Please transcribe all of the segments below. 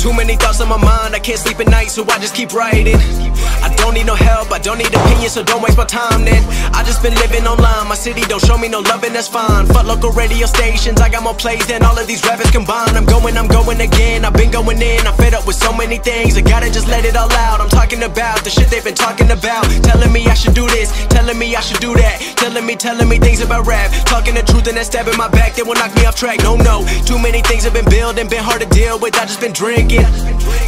Too many thoughts on my mind, I can't sleep at night, so I just keep writing. I don't need no help, I don't need opinions, so don't waste my time then. I just been living online, my city don't show me no loving, that's fine. Fuck local radio stations, I got more plays than all of these rappers combined. I'm going again, I've been going in, I'm fed up with so many things, I gotta just let it all out. I'm talking about the shit they've been talking about, telling me I should do this, telling me I should do that, telling me things about rap, talking the truth and that stab in my back, they will knock me off track. No, too many things have been building, been hard to deal with, I just been drinking.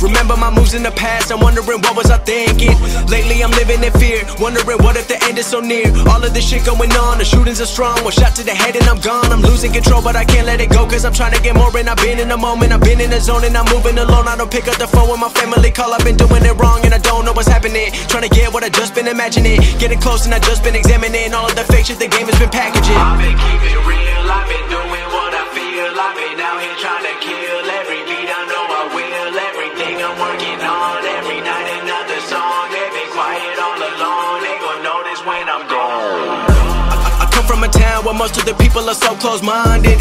Remember my moves in the past, I'm wondering what was I thinking. Lately I'm living in fear, wondering what if the end is so near. All of this shit going on, the shootings are strong, one shot to the head and I'm gone. I'm losing control but I can't let it go, cause I'm trying to get more. And I've been in the moment, I've been in the zone, and I'm moving alone. I don't pick up the phone when my family call, I've been doing it wrong and I don't know what's happening. Trying to get what I just been imagining, getting close and I just been examining all of the fake shit the game has been packaging. I've been keeping it real, I've been doing what I feel. I've been out here trying to kill every beat, I know I will. Everything I'm working on, every night another song. They've been quiet all along, they gon' notice when I'm gone. I come from a town where most of the people are so close-minded.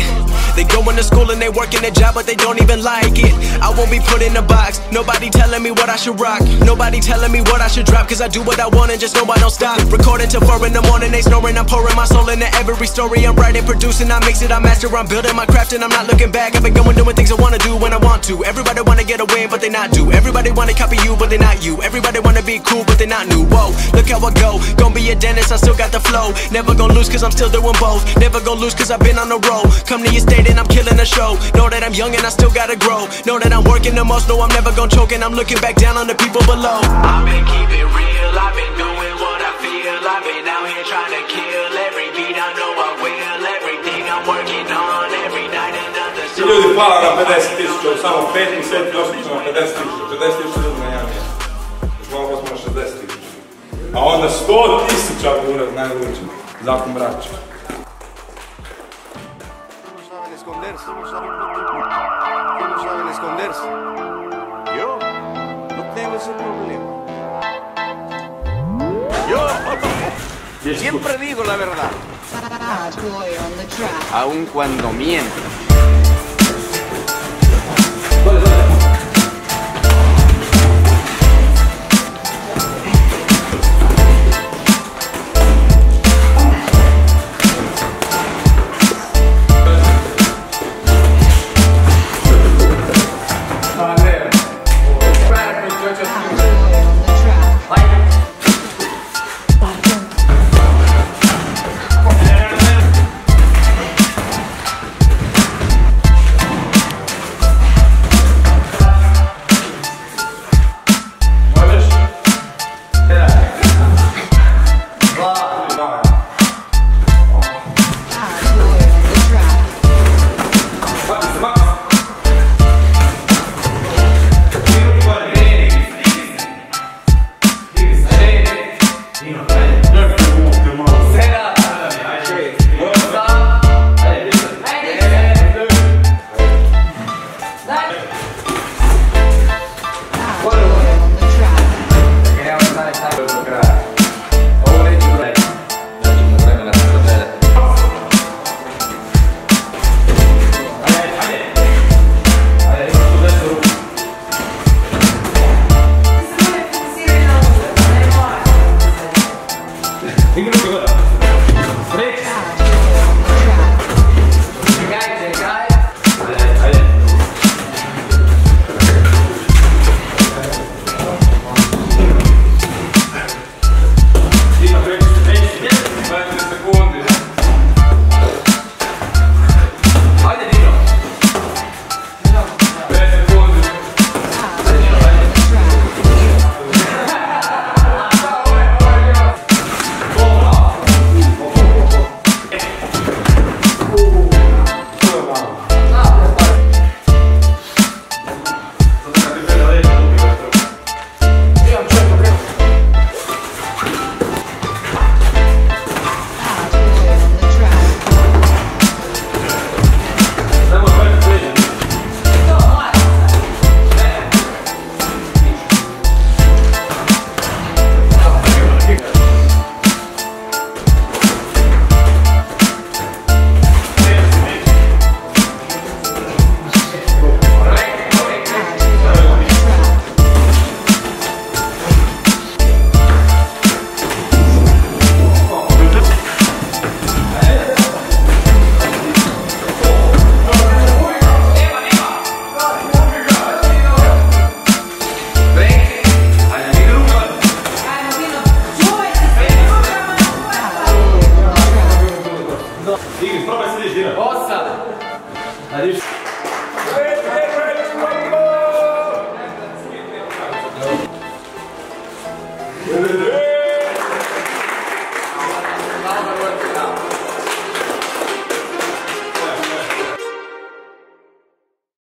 They going to school and they working a job but they don't even like it. I won't be put in a box, nobody telling me what I should rock, nobody telling me what I should drop, cause I do what I want and just know I don't stop. Recording till 4 in the morning, they snoring, I'm pouring my soul into every story. I'm writing, producing, I mix it, I master, I'm building my craft and I'm not looking back. I've been going doing things I wanna do when I want to. Everybody wanna get away but they not do. Everybody wanna copy you but they not you. Everybody wanna be cool but they not new. Whoa, look how I go, gonna be a dentist, I still got the flow. Never gonna lose cause I'm still doing both. Never gonna lose cause I've been on the road. Come to your state and I'm killing the show. Know that I'm young and I still gotta grow. Know that I'm working the most, know I'm never gonna choke, and I'm looking back down on the people below. I've been keeping it real, I've been doing what I feel. I've been out here trying to kill every beat, I know I will. Everything I'm working on, every night another song. Ljudi, hvala na 50.000, samo 5 mjeseci došli smo na 50.000, 50.000 ljudi na jedan mjesec. Još malo smo na 60.000. A onda 100.000 kuna najluđe. Zakon Braće. No saben esconderse. Yo no tengo ese problema. Yo siempre digo la verdad, aun cuando miento. Adios.